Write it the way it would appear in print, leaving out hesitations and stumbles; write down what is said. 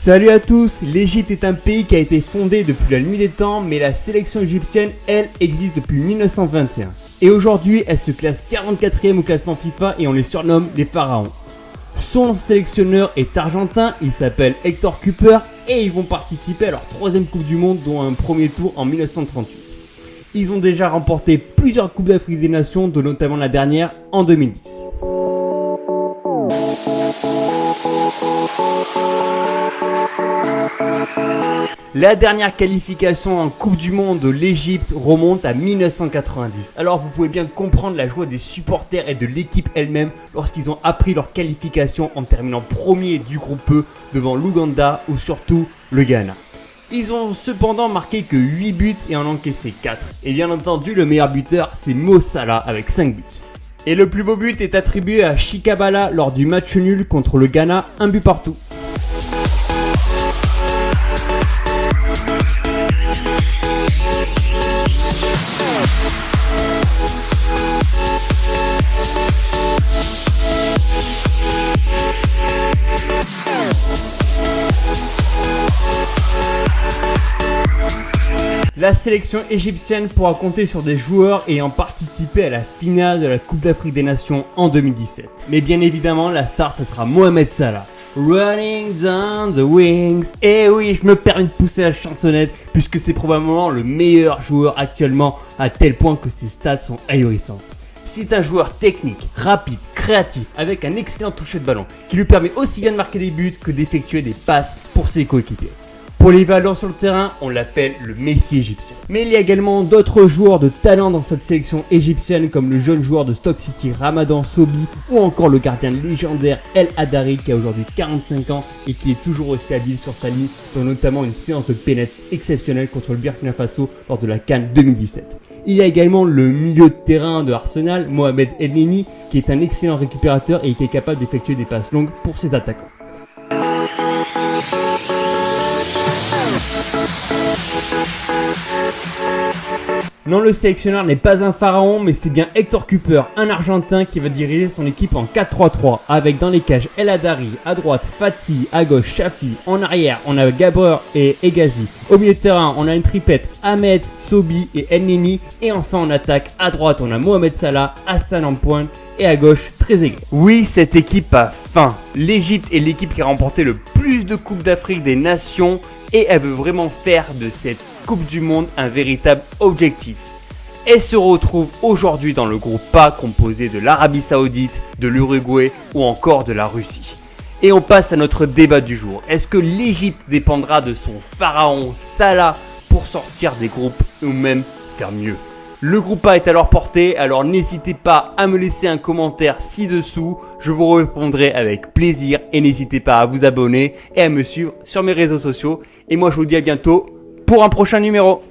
Salut à tous, l'Égypte est un pays qui a été fondé depuis la nuit des temps, mais la sélection égyptienne, elle, existe depuis 1921. Et aujourd'hui, elle se classe 44e au classement FIFA et on les surnomme les pharaons. Son sélectionneur est argentin, il s'appelle Hector Cúper et ils vont participer à leur 3e Coupe du Monde, dont un premier tour en 1938. Ils ont déjà remporté plusieurs Coupes d'Afrique des Nations, dont notamment la dernière en 2010. La dernière qualification en Coupe du Monde de l'Égypte remonte à 1990. Alors vous pouvez bien comprendre la joie des supporters et de l'équipe elle-même lorsqu'ils ont appris leur qualification en terminant premier du groupe E devant l'Ouganda ou surtout le Ghana. Ils ont cependant marqué que 8 buts et en encaissé 4. Et bien entendu le meilleur buteur c'est Mo Salah avec 5 buts. Et le plus beau but est attribué à Shikabala lors du match nul contre le Ghana, 1 but partout. La sélection égyptienne pourra compter sur des joueurs ayant participé à la finale de la Coupe d'Afrique des Nations en 2017. Mais bien évidemment, la star, ce sera Mohamed Salah. Running down the wings. Et oui, je me permets de pousser la chansonnette puisque c'est probablement le meilleur joueur actuellement à tel point que ses stats sont ahurissantes. C'est un joueur technique, rapide, créatif, avec un excellent toucher de ballon qui lui permet aussi bien de marquer des buts que d'effectuer des passes pour ses coéquipiers. Polyvalent sur le terrain, on l'appelle le Messi égyptien. Mais il y a également d'autres joueurs de talent dans cette sélection égyptienne comme le jeune joueur de Stoke City Ramadan Sobhi ou encore le gardien légendaire El Hadari qui a aujourd'hui 45 ans et qui est toujours aussi habile sur sa ligne, dont notamment une séance de pénètre exceptionnelle contre le Burkina Faso lors de la CAN 2017. Il y a également le milieu de terrain de Arsenal, Mohamed Elneny, qui est un excellent récupérateur et qui est capable d'effectuer des passes longues pour ses attaquants. Non, le sélectionneur n'est pas un pharaon, mais c'est bien Hector Cúper, un Argentin qui va diriger son équipe en 4-3-3, avec dans les cages El Hadari, à droite Fati, à gauche Shafi, en arrière on a Gabrer et Hegazi, au milieu de terrain on a une tripette Ahmed, Sobhi et Elneny, et enfin en attaque à droite on a Mohamed Salah, Hassan en pointe et à gauche Trezeguet. Oui, cette équipe a faim. L'Égypte est l'équipe qui a remporté le plus de Coupes d'Afrique des Nations et elle veut vraiment faire de cette Coupe du Monde un véritable objectif. Elle se retrouve aujourd'hui dans le groupe A composé de l'Arabie Saoudite, de l'Uruguay ou encore de la Russie. Et on passe à notre débat du jour. Est-ce que l'Égypte dépendra de son pharaon Salah pour sortir des groupes ou même faire mieux? Le groupe A est à leur portée, alors n'hésitez pas à me laisser un commentaire ci-dessous, je vous répondrai avec plaisir et n'hésitez pas à vous abonner et à me suivre sur mes réseaux sociaux. Et moi je vous dis à bientôt pour un prochain numéro.